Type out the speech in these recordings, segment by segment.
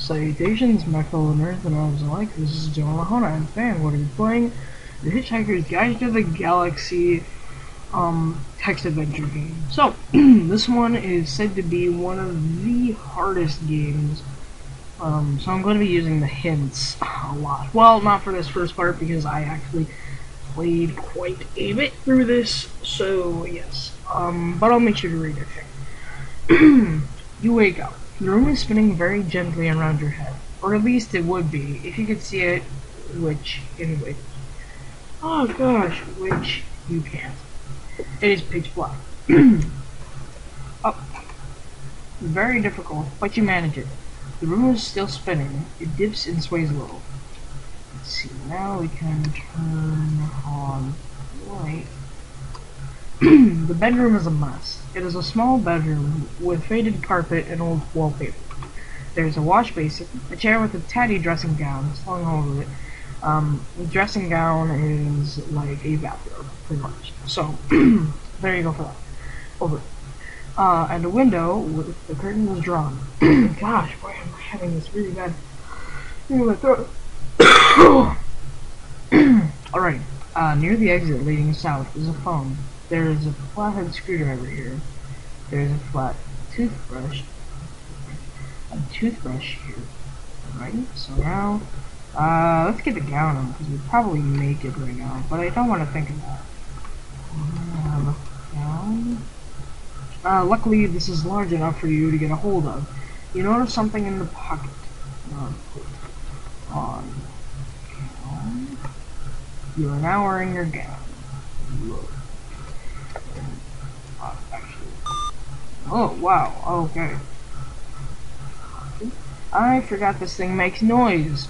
Salutations, my fellow nerds and others alike. This is Jonahlahona. I'm fan. What are you playing? The Hitchhiker's Guide to the Galaxy text adventure game. So, this one is said to be one of the hardest games. So I'm going to be using the hints a lot. Well, not for this first part because I actually played quite a bit through this. So, yes. But I'll make sure to read everything. You wake up. The room is spinning very gently around your head, or at least it would be if you could see it, which you can't. It is pitch black. Oh, very difficult, but you manage it. The room is still spinning. It dips and sways a little. Let's see. Now we can turn on the light. The bedroom is a mess. It is a small bedroom with faded carpet and old wallpaper. There's a wash basin, a chair with a tatty dressing gown slung over it. The dressing gown is like a bathrobe, pretty much. So, there you go for that. Over. And a window with the curtain was drawn. Gosh, why am I having this really bad thing in my throat? Alright, near the exit leading south is a phone. There's a flathead screwdriver here. There's a flat toothbrush. A toothbrush here. Right, so now, let's get the gown on, because we'd probably make it right now, but I don't want to think of that. Gown. Luckily, this is large enough for you to get a hold of. You notice something in the pocket. Put on gown. You are now wearing your gown. Look. Oh, wow, okay. I forgot this thing makes noise.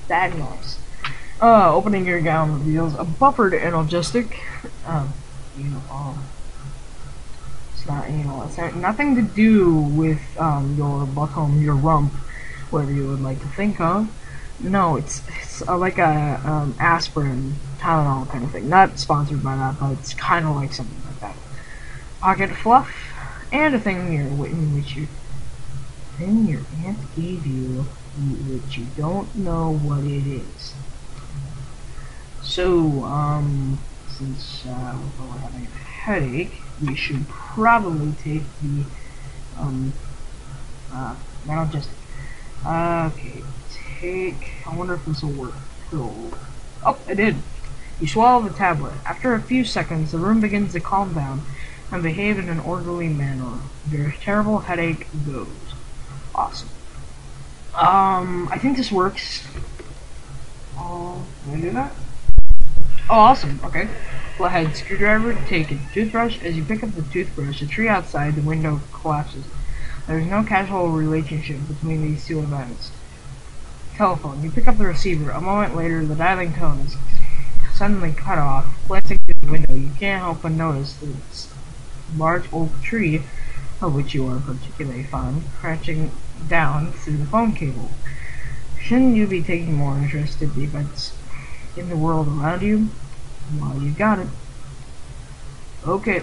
That noise. Opening your gown reveals a buffered analgesic. It's not anal. It's nothing to do with your butthole, your rump, whatever you would like to think of. No, it's like a aspirin, Tylenol kind of thing. Not sponsored by that, but it's kind of like something like that. Pocket fluff, and a thing your aunt gave you, which you don't know what it is. So, since we're having a headache, we should probably take the analgesic. Okay. I wonder if this will work. Oh, it did. You swallow the tablet. After a few seconds, the room begins to calm down and behave in an orderly manner. Your terrible headache goes. Awesome. I think this works. Can I do that? Oh, awesome. Okay. Flathead screwdriver, take a toothbrush. As you pick up the toothbrush, a tree outside the window collapses. There is no casual relationship between these two events. Telephone. You pick up the receiver. A moment later, the dialing tone is suddenly cut off. Glancing through the window, you can't help but notice this large oak tree, of which you are particularly fond, crashing down through the phone cable. Shouldn't you be taking more interest in the events in the world around you? Well, you got it. Okay.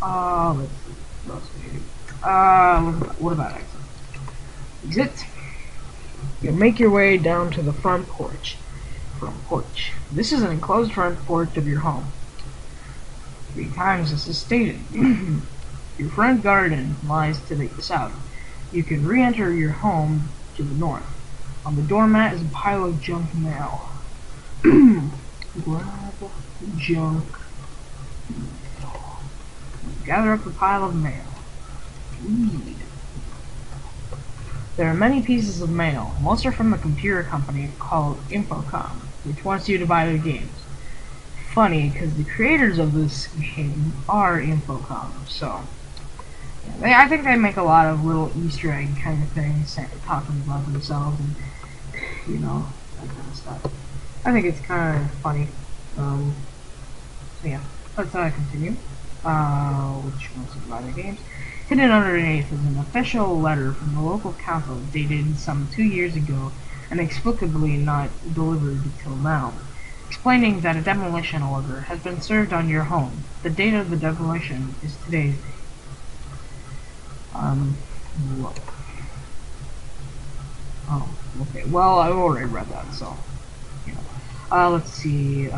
Let's see. What else do we do? What about exit? Exit. You make your way down to the front porch. This is an enclosed front porch of your home. 3 times this is stated. Your front garden lies to the south. You can re-enter your home to the north. On the doormat is a pile of junk mail. Grab junk mail. Gather up the pile of mail. Read. There are many pieces of mail. Most are from a computer company called Infocom, which wants you to buy their games. Funny, because the creators of this game are Infocom, so I think they make a lot of little Easter egg kind of things, talking about themselves and that kind of stuff. I think it's kind of funny. So yeah, let's continue. Which wants to buy the games. Hidden underneath is an official letter from the local council dated some 2 years ago and inexplicably not delivered till now, explaining that a demolition order has been served on your home. The date of the demolition is today's date. Look. Oh, okay. Well, I already read that, so you know. Let's see.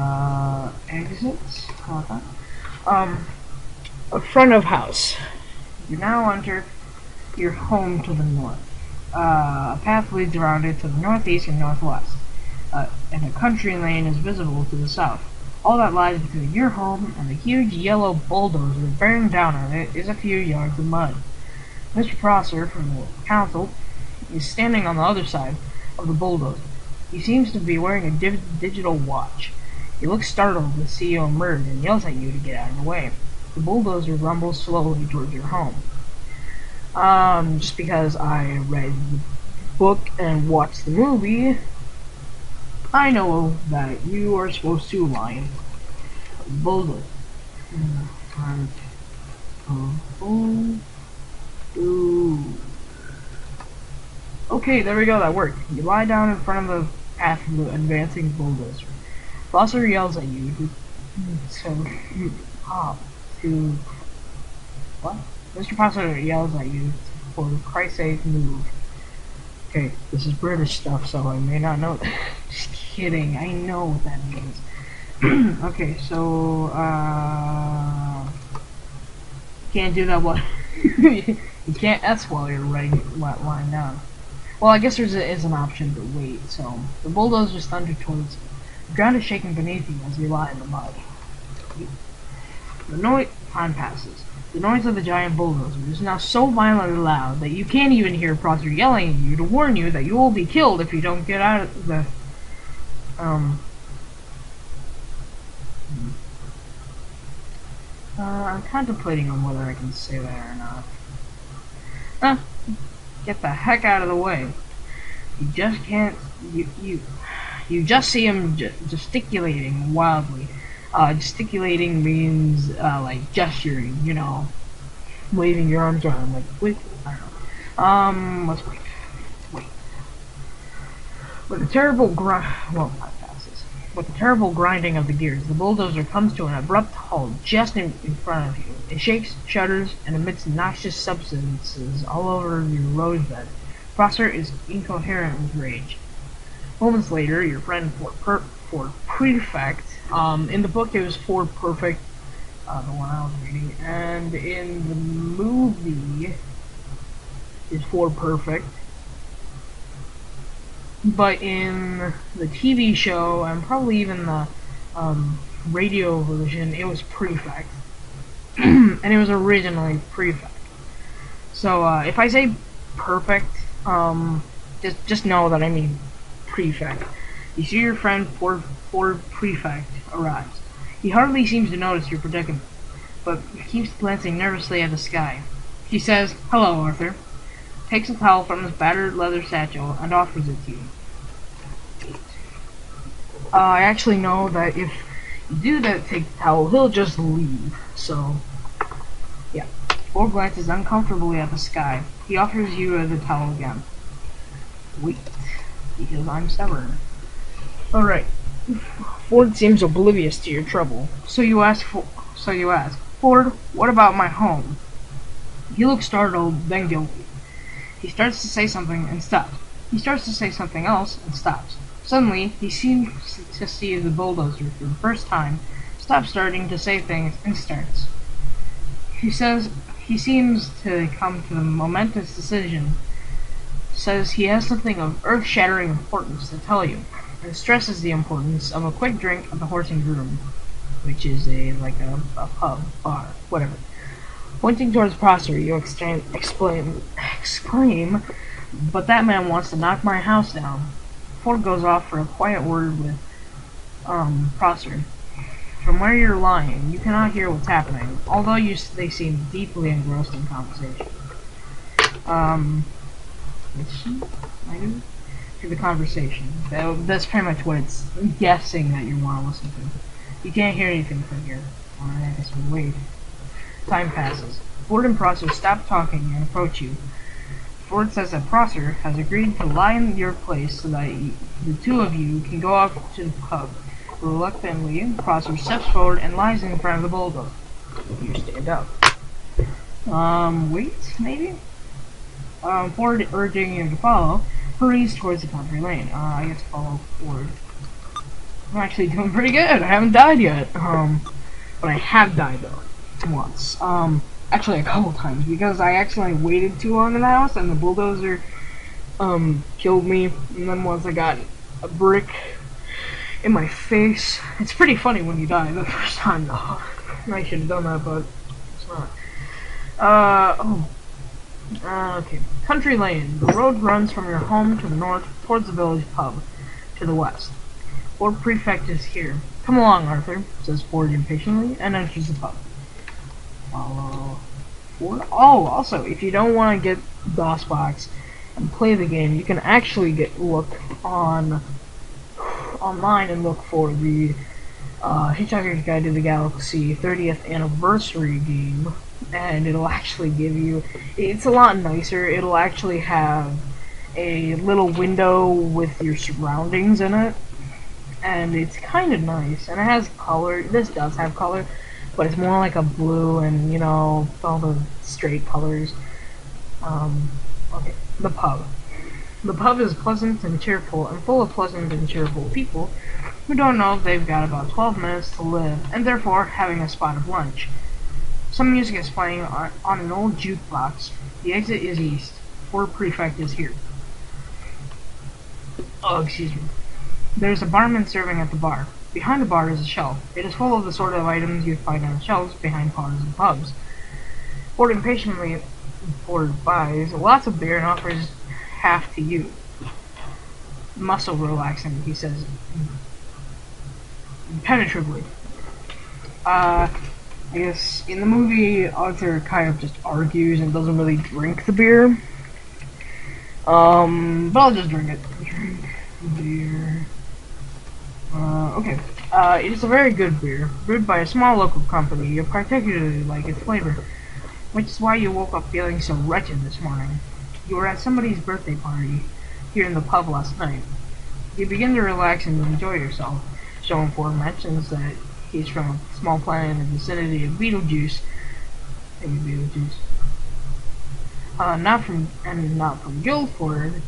Exits. A front of house. You now enter your home to the north. A path leads around it to the northeast and northwest, and a country lane is visible to the south. All that lies between your home and the huge yellow bulldozer bearing down on it is a few yards of mud. Mr. Prosser, from the council, is standing on the other side of the bulldozer. He seems to be wearing a digital watch. He looks startled to see you emerge and yells at you to get out of the way. The bulldozer rumbles slowly towards your home. Just because I read the book and watched the movie, I know that you are supposed to line a bulldozer. Okay, there we go, that worked. You lie down in front of the path of the advancing bulldozer. Foster yells at you to what? Mr. Foster yells at you for Christ's sake, move. Okay, this is British stuff, so I may not know that. Just kidding, I know what that means. Okay, so, can't do that while you can't S while you're lying down. Well, I guess there is an option to wait, so the bulldozers thunder towards you. The ground is shaking beneath you as you lie in the mud. Time passes. The noise of the giant bulldozer is now so violently loud that you can't even hear Prosser yelling at you to warn you that you will be killed if you don't get out of the I'm contemplating on whether I can say that or not. Get the heck out of the way. You just can't. You just see him gesticulating wildly. Gesticulating means like gesturing, you know, waving your arms around, like wait. I don't know. Let's wait. With a terrible With the terrible grinding of the gears, the bulldozer comes to an abrupt halt just in front of you. It shakes, shudders, and emits noxious substances all over your rosebed. Prosser is incoherent with rage. Moments later, your friend Ford Prefect, in the book it was Ford Perfect, the one I was reading, and in the movie is Ford Perfect. But in the TV show, and probably even the radio version, it was Prefect. And it was originally Prefect. So, if I say perfect, just know that I mean Prefect. You see your friend Ford Prefect arrives. He hardly seems to notice your predicament, but keeps glancing nervously at the sky. He says, "Hello, Arthur," takes a towel from his battered leather satchel and offers it to you. I actually know that if you do that, take the towel, he'll just leave. So, yeah. Ford glances uncomfortably at the sky. He offers you the towel again. Wait, because I'm stubborn. Alright. Ford seems oblivious to your trouble. So you ask, Ford, what about my home? He looks startled, then guilty. He starts to say something and stops. He starts to say something else and stops. Suddenly, he seems to see the bulldozer for the first time, stops starting to say things, and starts. He seems to come to a momentous decision, says he has something of earth-shattering importance to tell you, and stresses the importance of a quick drink at the Horse and Groom, which is a pub, bar, whatever. Pointing towards Prosser, you exclaim, "But that man wants to knock my house down." Ford goes off for a quiet word with Prosser. From where you're lying, you cannot hear what's happening, although they seem deeply engrossed in conversation. Listen, to the conversation. That's pretty much what it's guessing that you want to listen to. You can't hear anything from here. Alright, I guess we'll wait. Time passes. Ford and Prosser stop talking and approach you. Ford says that Prosser has agreed to lie in your place so that the two of you can go off to the pub. Reluctantly, Prosser steps forward and lies in front of the bulldozer. You stand up. Wait, maybe? Ford urging you to follow, hurries towards the country lane. I get to follow Ford. I'm actually doing pretty good. I haven't died yet. But I have died though. Once. Actually a couple times because I accidentally waited too long in the house and the bulldozer, killed me. And then once I got a brick in my face. It's pretty funny when you die the first time though. I should have done that, but it's not. Okay. Country Lane. The road runs from your home to the north towards the village pub to the west. Ford Prefect is here. Come along, Arthur, says Ford impatiently, and enters the pub. Follow Ford. Oh, also, if you don't want to get DOSBox and play the game, you can actually look online and look for the Hitchhiker's Guide to the Galaxy 30th Anniversary game, and it'll actually give you, it's a lot nicer. It'll actually have a little window with your surroundings in it, and it's kind of nice, and it has color. This does have color, but it's more like a blue and, you know, all the straight colors. Okay, the pub. The pub is pleasant and cheerful, and full of pleasant and cheerful people who don't know if they've got about 12 minutes to live, and therefore having a spot of lunch. Some music is playing on an old jukebox. The exit is east. Ford Prefect is here. Oh, excuse me. There's a barman serving at the bar. Behind the bar is a shelf. It is full of the sort of items you'd find on shelves behind bars and pubs. Ford impatiently buys lots of beer and offers half to you. Muscle relaxing, he says impenetrably. I guess in the movie Arthur kind of just argues and doesn't really drink the beer. But I'll just drink it. Drink beer. Okay. It is a very good beer, brewed by a small local company. You particularly like its flavor, which is why you woke up feeling so wretched this morning. You were at somebody's birthday party here in the pub last night. You begin to relax and enjoy yourself. Sean Ford mentions that he's from a small planet in the vicinity of Beetlejuice. Not from Guildford,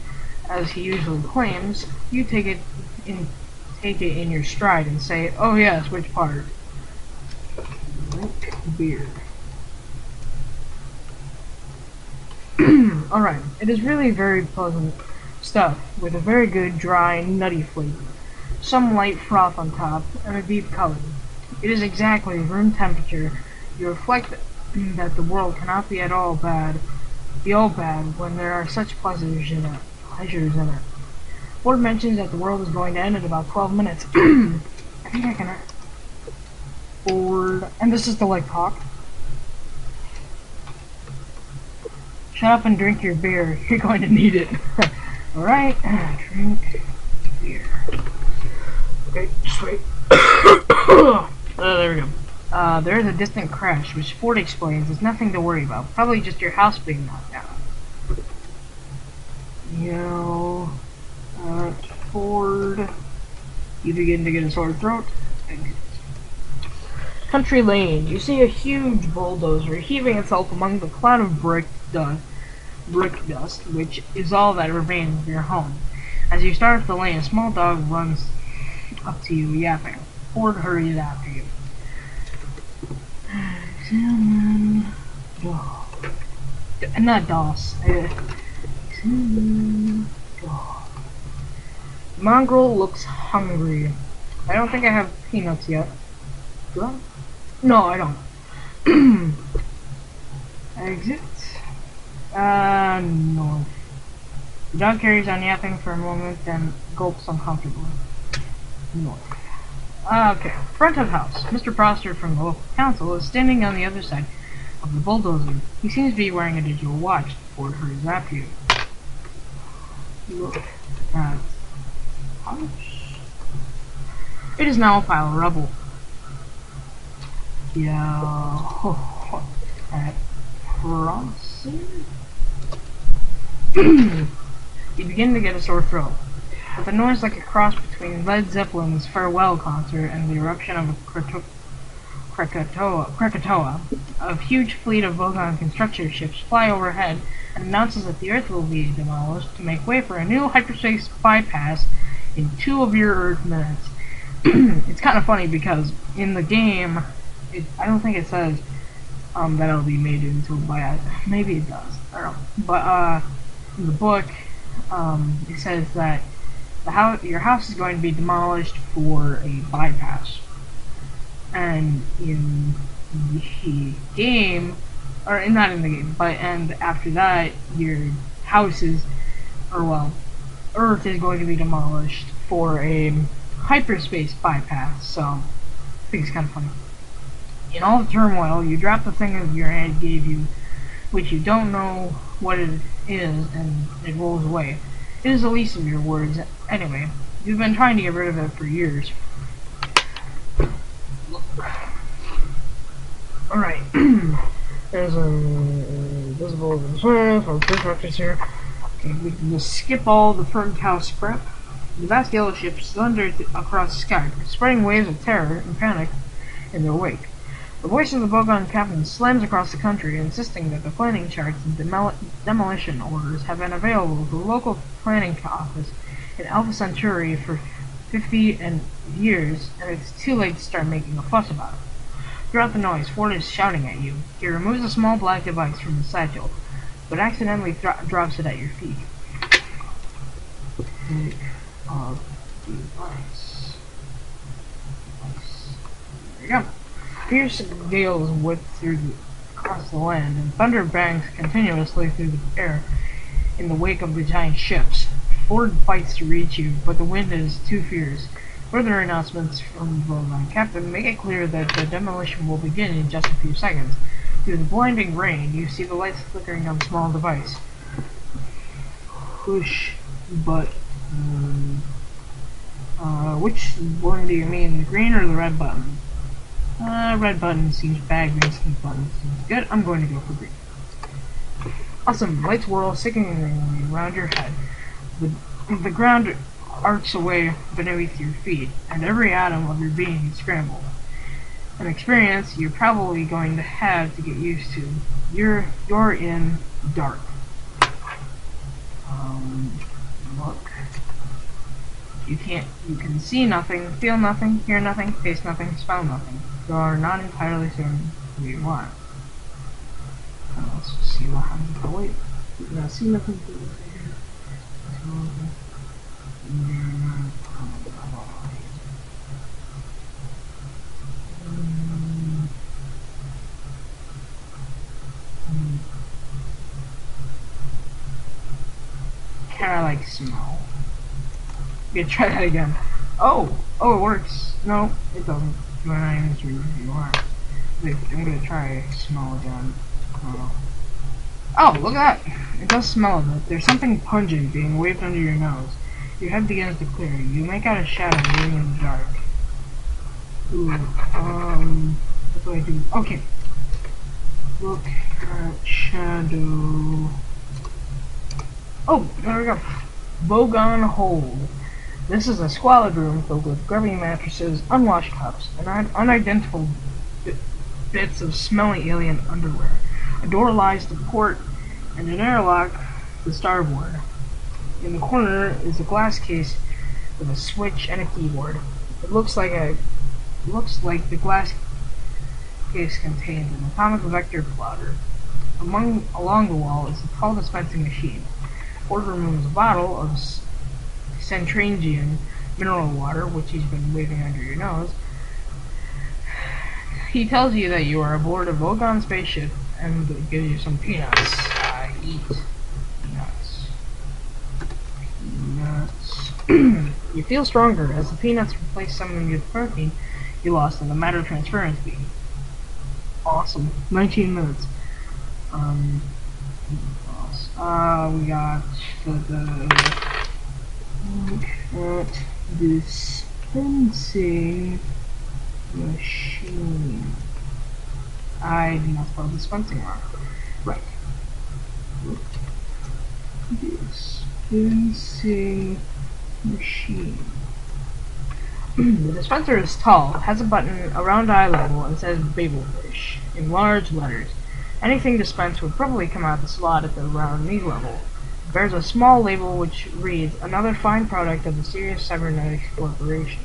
as he usually claims. You take it in your stride and say, "Oh yes, which part?" Drink beer. Alright, it is really very pleasant stuff, with a very good, dry, nutty flavor. Some light froth on top, and a deep color. It is exactly room temperature. You reflect that the world cannot be all bad when there are such pleasures in it. Ford mentions that the world is going to end in about 12 minutes. I think I can... Ford... And this is the like talk. Shut up and drink your beer. You're going to need it. Alright, drink beer. Okay, just wait. There we go. There is a distant crash, which Ford explains is nothing to worry about. Probably just your house being knocked down. Ford. You begin to get a sore throat. Exit. Country Lane. You see a huge bulldozer heaving itself among the cloud of brick dust, which is all that remains of your home. As you start up the lane, a small dog runs up to you, yapping. Ford hurries after you. Examine dog. Not DOS. Examine dog. Mongrel looks hungry. I don't think I have peanuts yet. Do I? No, I don't. Exit. North. The dog carries on yapping for a moment, then gulps uncomfortably. North. Okay. Front of house. Mr. Proster from the local council is standing on the other side of the bulldozer. He seems to be wearing a digital watch. Ford hurries after you. Look at house. It is now a pile of rubble. Yeah. At crossing. You begin to get a sore throat. With a noise like a cross between Led Zeppelin's farewell concert and the eruption of a Krakatoa, a huge fleet of Vogon construction ships fly overhead and announces that the Earth will be demolished to make way for a new hyperspace bypass in 2 of your Earth minutes. It's kind of funny because in the game, I don't think it says that it'll be made into a bypass. Maybe it does. I don't know. But in the book, it says that your house is going to be demolished for a bypass. And in the game, or not in the game, and after that, your houses, or well, Earth is going to be demolished for a hyperspace bypass. So I think it's kind of funny. In all the turmoil, you drop the thing that your aunt gave you, which you don't know what it is, and it rolls away. It is the least of your worries. Anyway, you've been trying to get rid of it for years. Alright. There's a visible from structures here. Okay, we can just skip all the firm house prep. The vast yellow ships thundered across the sky, spreading waves of terror and panic in their wake. The voice of the Vogon captain slams across the country, insisting that the planning charts and demolition orders have been available to the local planning office in Alpha Centauri for 50 years, and it's too late to start making a fuss about it. Throughout the noise, Ford is shouting at you. He removes a small black device from his satchel, but accidentally drops it at your feet. Take off device. There you go. Fierce gales whip across the land, and thunder bangs continuously through the air in the wake of the giant ships. Ford fights to reach you, but the wind is too fierce. Further announcements from the Vogon captain make it clear that the demolition will begin in just a few seconds. Through the blinding rain, you see the lights flickering on the small device. Push button. Which one do you mean, the green or the red button? Red button seems bad, green seems button seems good. I'm going to go for green. Awesome. Lights whirl sickeningly around your head. The ground arcs away beneath your feet, and every atom of your being is scrambled. An experience you're probably going to have to get used to. You're in dark. Look. You can see nothing, feel nothing, hear nothing, taste nothing, smell nothing. You are not entirely certain who you are. Let's just see what happens. Oh wait, you cannot see nothing. Kinda like smell. You can try that again. Oh, it works. No, it doesn't. You are not even sure who you are. Wait, I'm gonna try smell again. Oh, look at that! It does smell a bit. There's something pungent being waved under your nose. Your head begins to clear. You make out a shadow moving in the dark. Ooh, what do I do? Okay. Look at shadow. Oh, there we go. Vogon Hold. This is a squalid room filled with grubby mattresses, unwashed cups, and unidentifiable bits of smelly alien underwear. A door lies to port, and an airlock to starboard. In the corner is a glass case with a switch and a keyboard. It looks like the glass case contains an atomic vector plotter. Along the wall is a tall dispensing machine. Ford removes a bottle of Centrangian mineral water, which he's been waving under your nose. He tells you that you are aboard a Vogon spaceship and gives you some peanuts. Eat peanuts. You feel stronger as the peanuts replace some of your protein you lost in the matter transference beam. Awesome. 19 minutes. We got the dispensing machine. I did not spell dispensing wrong. Right. Dispensing machine. The dispenser is tall, has a button around eye level, and says Babel Fish in large letters. Anything dispensed would probably come out the slot at the around knee level. It bears a small label which reads, "Another fine product of the Serious Cybernetics Corporation."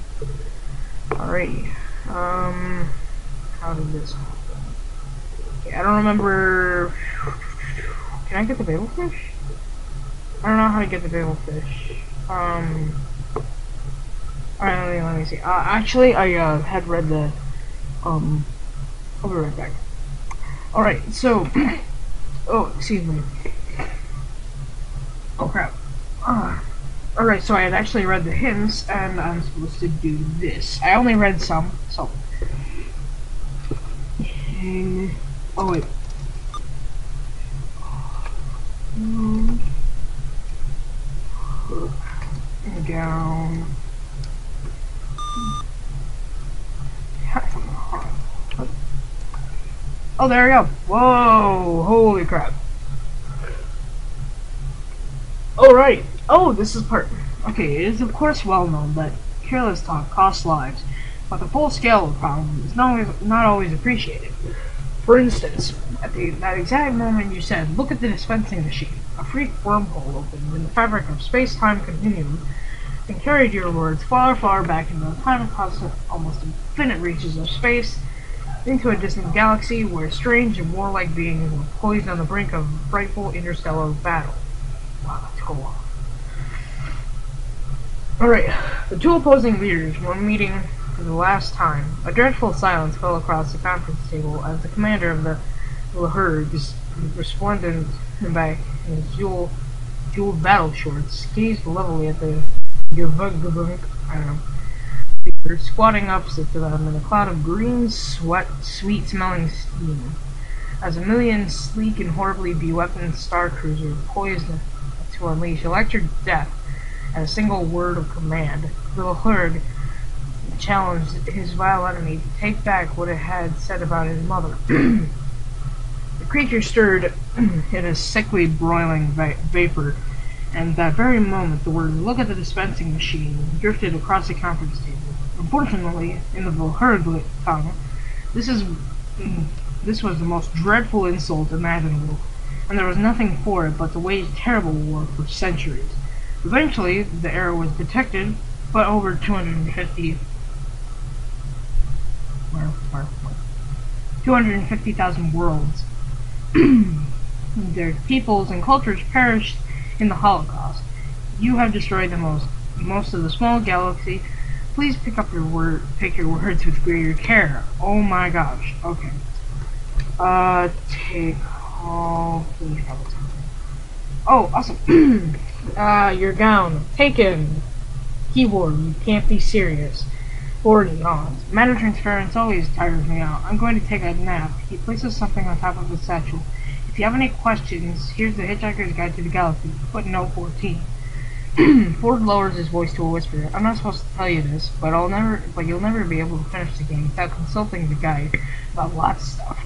Alrighty. How did this happen? Okay, I don't remember. Can I get the Babel Fish? I don't know how to get the Babel Fish. Alright, let me see. Actually, I had read the. I'll be right back. Alright, so. Oh, excuse me. Oh crap. Alright, so I had actually read the hints, and I'm supposed to do this. I only read some, so. Oh wait. Down. Oh, there we go. Whoa! Holy crap. Alright. Oh, this is part. Okay, it is of course well known that careless talk costs lives, but the full scale of the problem is not always appreciated. For instance, at that exact moment you said, "Look at the dispensing machine," a freak wormhole opened in the fabric of space-time continuum and carried your words far, far back into the time-constant, almost infinite reaches of space, into a distant galaxy where strange and warlike beings were poised on the brink of frightful interstellar battle. Wow, let's go on. Alright, the two opposing leaders were meeting for the last time. A dreadful silence fell across the conference table as the commander of the Lahurgs, resplendent in his jeweled battle shorts, gazed levelly at the leader squatting opposite to them in a cloud of green sweat, sweet-smelling steam. As a million sleek and horribly beweaponed star cruisers poised to unleash electric death at a single word of command, the Lahurg challenged his vile enemy to take back what it had said about his mother. The creature stirred in a sickly, broiling vapor, and that very moment the word "Look at the dispensing machine" drifted across the conference table. Unfortunately, in the Lahurg tongue, this was the most dreadful insult imaginable, and there was nothing for it but to wage terrible war for centuries. Eventually, the error was detected, but over 250,000 worlds, their peoples and cultures perished in the Holocaust. You have destroyed most of the small galaxy. Please pick your words with greater care. Oh my gosh. Okay. Take all. Oh, awesome. Your gown. Taken. Keyboard. You can't be serious. 40 on. Matter transference always tires me out. I'm going to take a nap. He places something on top of his satchel. If you have any questions, here's the Hitchhiker's Guide to the Galaxy. Footnote 14. Ford lowers his voice to a whisper. I'm not supposed to tell you this, but you'll never be able to finish the game without consulting the guide about lots of stuff.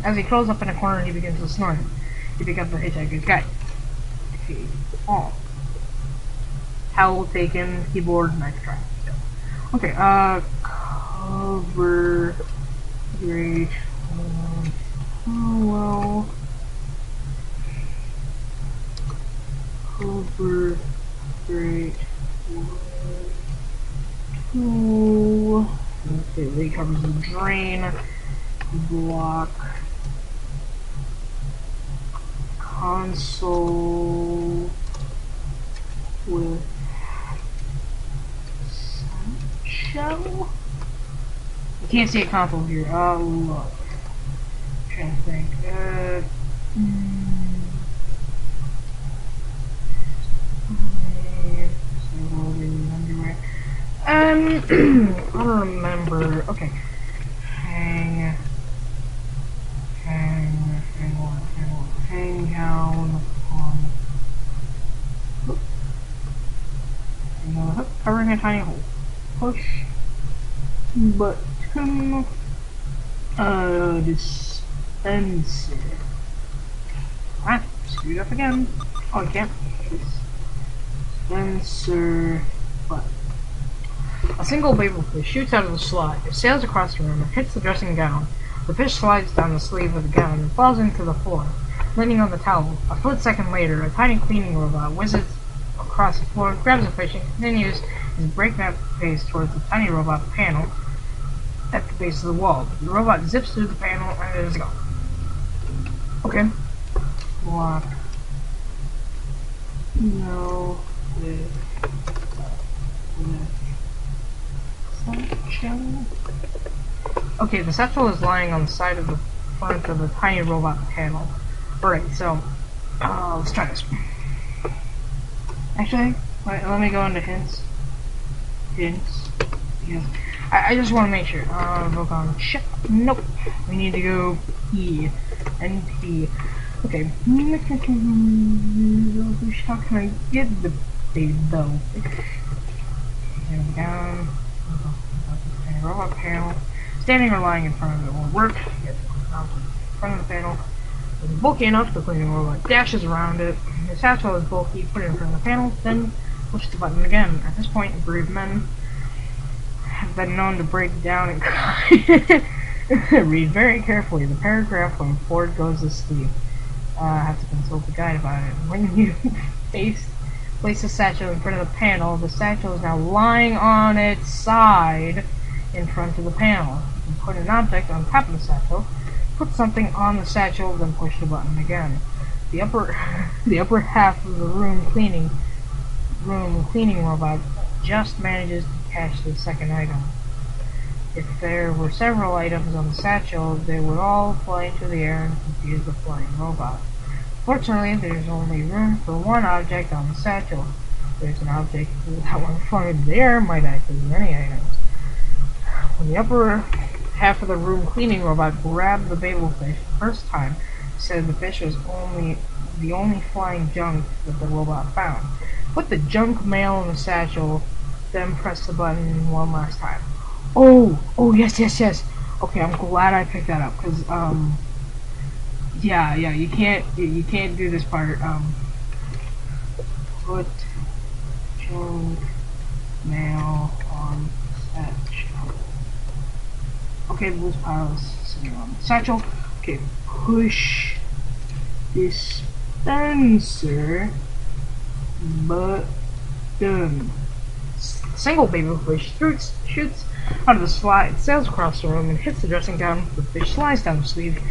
As he curls up in a corner, he begins to snort. You pick up the Hitchhiker's Guide. Okay. Oh. Towel taken, keyboard, knife track. Okay, cover, great, oh well, cover, great, 2, okay, that covers the drain, block, console, with shell? You can't see a console here. Oh, look. I'm trying to think. I don't remember. Okay. Hang down on. Covering a tiny hole. Push button. Dispenser. Ah, screwed up again. Oh, I can't. Dispenser button. A single Babel fish shoots out of the slot. It sails across the room and hits the dressing gown. The fish slides down the sleeve of the gown and falls into the floor, landing on the towel. A split second later, a tiny cleaning robot whizzes across the floor, grabs the fish, and continues his breakneck pace towards the tiny robot panel at the base of the wall. The robot zips through the panel and it is gone. Okay. Lock. No. Satchel. Okay, the satchel is lying on the side of the front of the tiny robot panel. Alright, so let's try this. Actually, let me go into hints. Hints. Yes. I just want to make sure. Vote on check. Nope. We need to go P. NP. Okay. How can I get the big though? Down. Robot panel. Standing or lying in front of it won't work. Get in front of the panel. It's bulky enough, the cleaning robot dashes around it. The satchel is bulky, put it in front of the panel, then push the button again. At this point, brave men have been known to break down and cry. Read very carefully the paragraph when Ford goes to sleep. I have to consult the guide about it. When you place the satchel in front of the panel, the satchel is now lying on its side in front of the panel. You can put an object on top of the satchel, put something on the satchel, then push the button again. The upper half of the room cleaning robot just manages to catch the second item. If there were several items on the satchel, they would all fly into the air and confuse the flying robot. Fortunately, there's only room for one object on the satchel. There's an object that when flung into the air might act as many items. When the upper half of the room cleaning robot grabbed the Babel fish the first time, it said the fish was the only flying junk that the robot found. Put the junk mail in the satchel, then press the button one last time. Oh, yes. Okay, I'm glad I picked that up, because, yeah, you can't do this part, put junk mail on satchel. Okay, the loose pile is sitting on the satchel. Okay, push dispenser button. Single Babel fish shoots out of the slide, sails across the room, and hits the dressing gown. The fish slides down the sleeve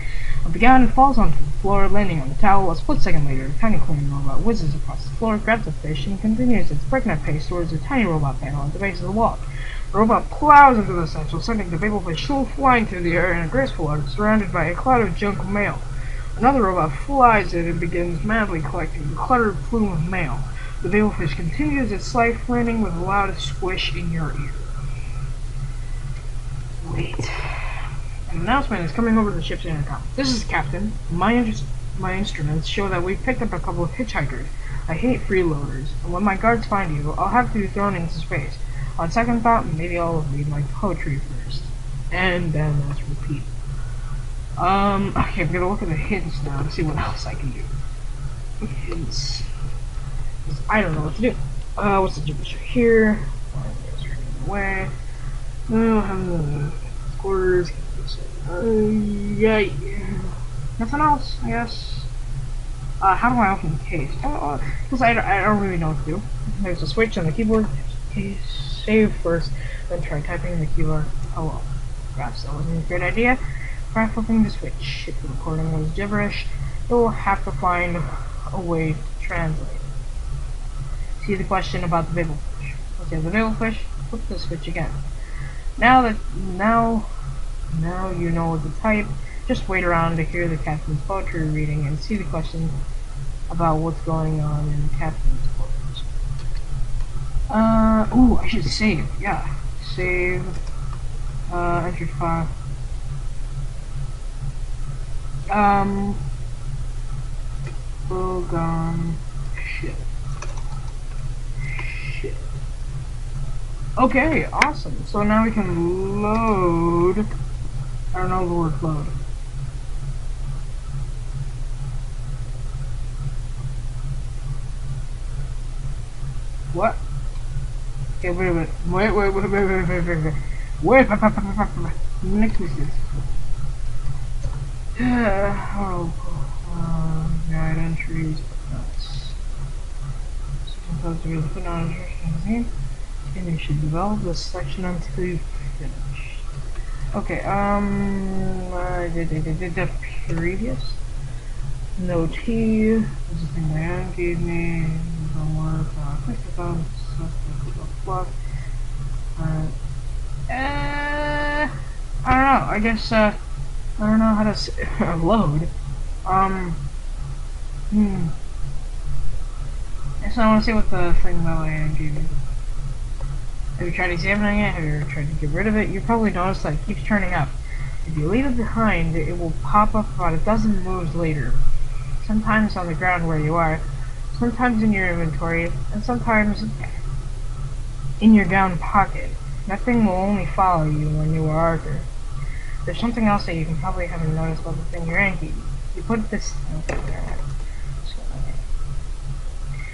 of the gown and falls onto the floor, landing on the towel. A split second later, a tiny cleaning robot whizzes across the floor, grabs the fish, and continues its breakneck pace towards the tiny robot panel at the base of the wall. The robot plows into the satchel, sending the Babel fish flying through the air in a graceful arc, surrounded by a cloud of junk mail. Another robot flies in and begins madly collecting the cluttered plume of mail. The Babel fish continues its life, landing with a loud squish in your ear. Wait. An announcement is coming over the ship's intercom. This is the captain. My instruments show that we've picked up a couple of hitchhikers. I hate freeloaders, and when my guards find you, I'll have to be thrown into space. On second thought, maybe I'll read my poetry first. And then let's repeat. Okay, I'm gonna look at the hints now to see what else I can do. Hints. I don't know what to do. What's the gibberish right here? Away. No, quarters. Yeah. Nothing else, I guess. How do I open the case? Because I don't really know what to do. There's a switch on the keyboard. Save first, then try typing the keyboard. Hello. Perhaps that wasn't a great idea. Try flipping the switch. If the recording was gibberish, you'll have to find a way to translate. See the question about the Babel fish. Okay, the Babel fish, flip the switch again. Now you know what to type. Just wait around to hear the captain's poetry reading and see the question about what's going on in the captain's quarters. Ooh, I should save. Yeah, save. Enter file. Program. Shit. Okay, awesome. So now we can load. I don't know the word load. What? Okay, wait a minute. Wait. Necklaces. Oh, guide entries. Supposed to be put on a magazine. And you should develop this section until you finish. Okay, the previous. No tea. This is the thing my aunt gave me. Don't work. Click the phone. I don't know. I guess, I don't know how to load. Guess I want to see what the thing that my aunt gave me. Have you tried examining it? Have you ever tried to get rid of it? You probably noticed that it keeps turning up. If you leave it behind, it will pop up about a dozen moves later. Sometimes on the ground where you are, sometimes in your inventory, and sometimes in your gown pocket. That thing will only follow you when you are Arthur. There's something else that you can probably haven't noticed about the thing you're anking. You put this...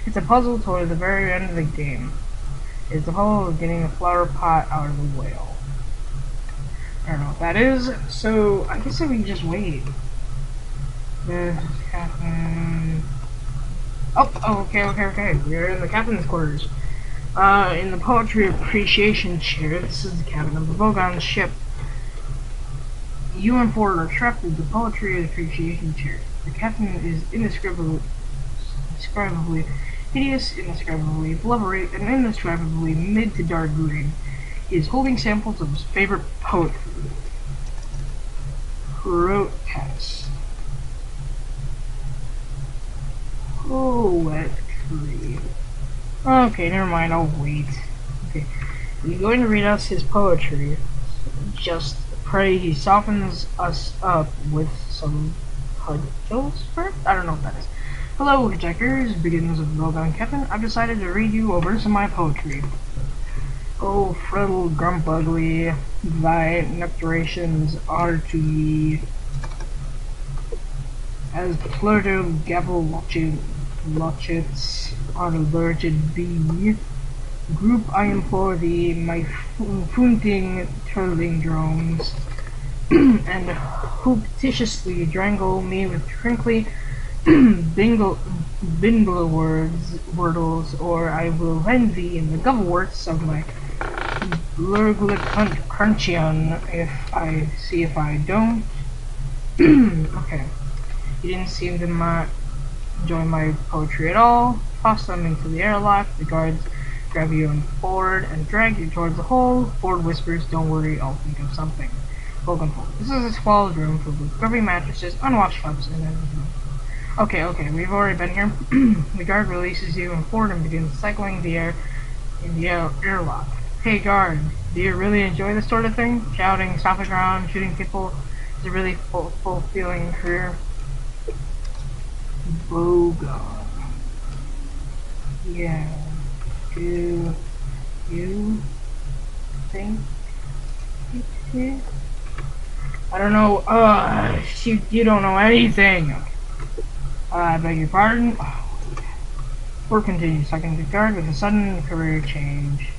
It's a puzzle toward the very end of the game. It's the puzzle of getting the flower pot out of the whale. I don't know what that is, so I guess we can just wait. This is Captain... Oh, okay. We're in the captain's quarters. In the poetry appreciation chair, this is the cabin of the Vogon's ship. You and Ford are trapped in the poetry appreciation chair. The captain is indescribably hideous, indescribably blubbery, and indescribably mid to dark green. He is holding samples of his favorite poetry. Poetry. Okay, never mind, I'll wait. Okay, he's going to read us his poetry. Just pray he softens us up with some cudgels first? I don't know what that is. Hello, Hitchhikers, begins with Babel Captain. I've decided to read you over some of my poetry. Oh, friddle grump ugly, thy nectarations are to ye. As Pluto gavel lochets on alerted bee, group I implore thee, my foonting turtling drones, and hooptitiously drangle me with crinkly bingle wordles, or I will rend thee in the govelworts of my lurglet crunchion if I don't. Okay. He didn't seem to enjoy my poetry at all. Toss them into the airlock. The guards grab you and Ford and drag you towards the hole. Ford whispers, "Don't worry, I'll think of something." Logan Ford. This is a squalid room filled with grubby mattresses, unwashed cups, and everything. Okay, we've already been here. The guard releases you and Ford and begins cycling the air in the airlock. Hey guard, do you really enjoy this sort of thing? Shouting, stomping around, shooting people is a really fulfilling career. Bogon. Yeah. Do you think it is? I don't know. You don't know anything. I beg your pardon. Ford continues, sucking the guard with a sudden career change.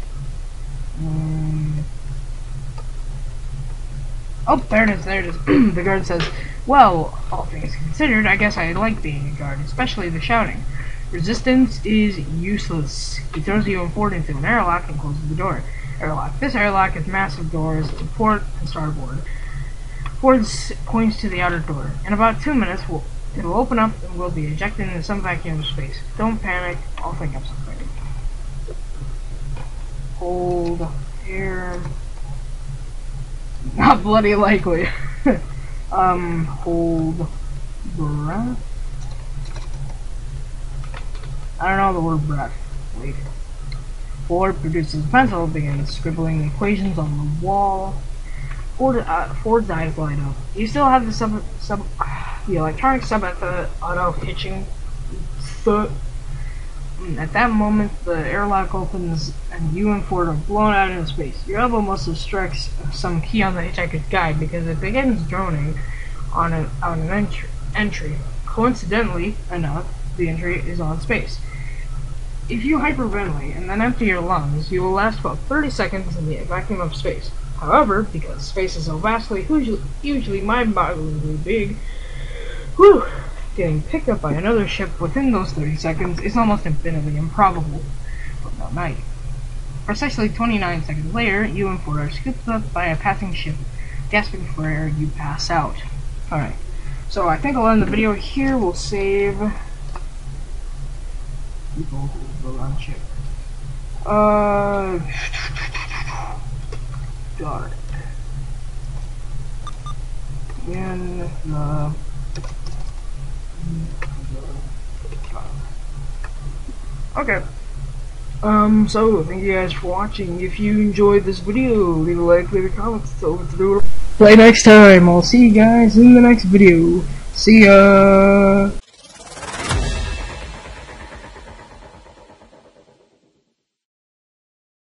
Oh, there it is. The guard says, "Well, all things considered, I guess I like being a guard, especially the shouting. Resistance is useless." He throws you and Ford into an airlock and closes the door. Airlock. This airlock has massive doors to port and starboard. Ford points to the outer door. In about 2 minutes, it will open up and we'll be ejected into some vacuum of space. Don't panic. I'll think of something. Hold here. Not bloody likely. Hold breath. I don't know the word breath. Wait. Ford produces a pencil, begins scribbling equations on the wall. Ford's eyes light up. You still have the electronic sub-auto hitching. At that moment, the airlock opens and you and Ford are blown out into space. Your elbow must have struck some key on the Hitchhiker's guide because it begins droning on an entry. Coincidentally enough, the entry is on space. If you hyperventilate and then empty your lungs, you will last about 30 seconds in the vacuum of space. However, because space is so vastly, hugely mind-bogglingly big, getting picked up by another ship within those 30 seconds is almost infinitely improbable, but not 90. Precisely 29 seconds later, you and Ford are scooped up by a passing ship. Gasping for air, you pass out. Alright, so I think I'll end the video here. We'll save people who go on ship. Got it. In the okay. So thank you guys for watching. If you enjoyed this video, leave a like, leave a comment, so through. Play next time. I'll see you guys in the next video. See ya.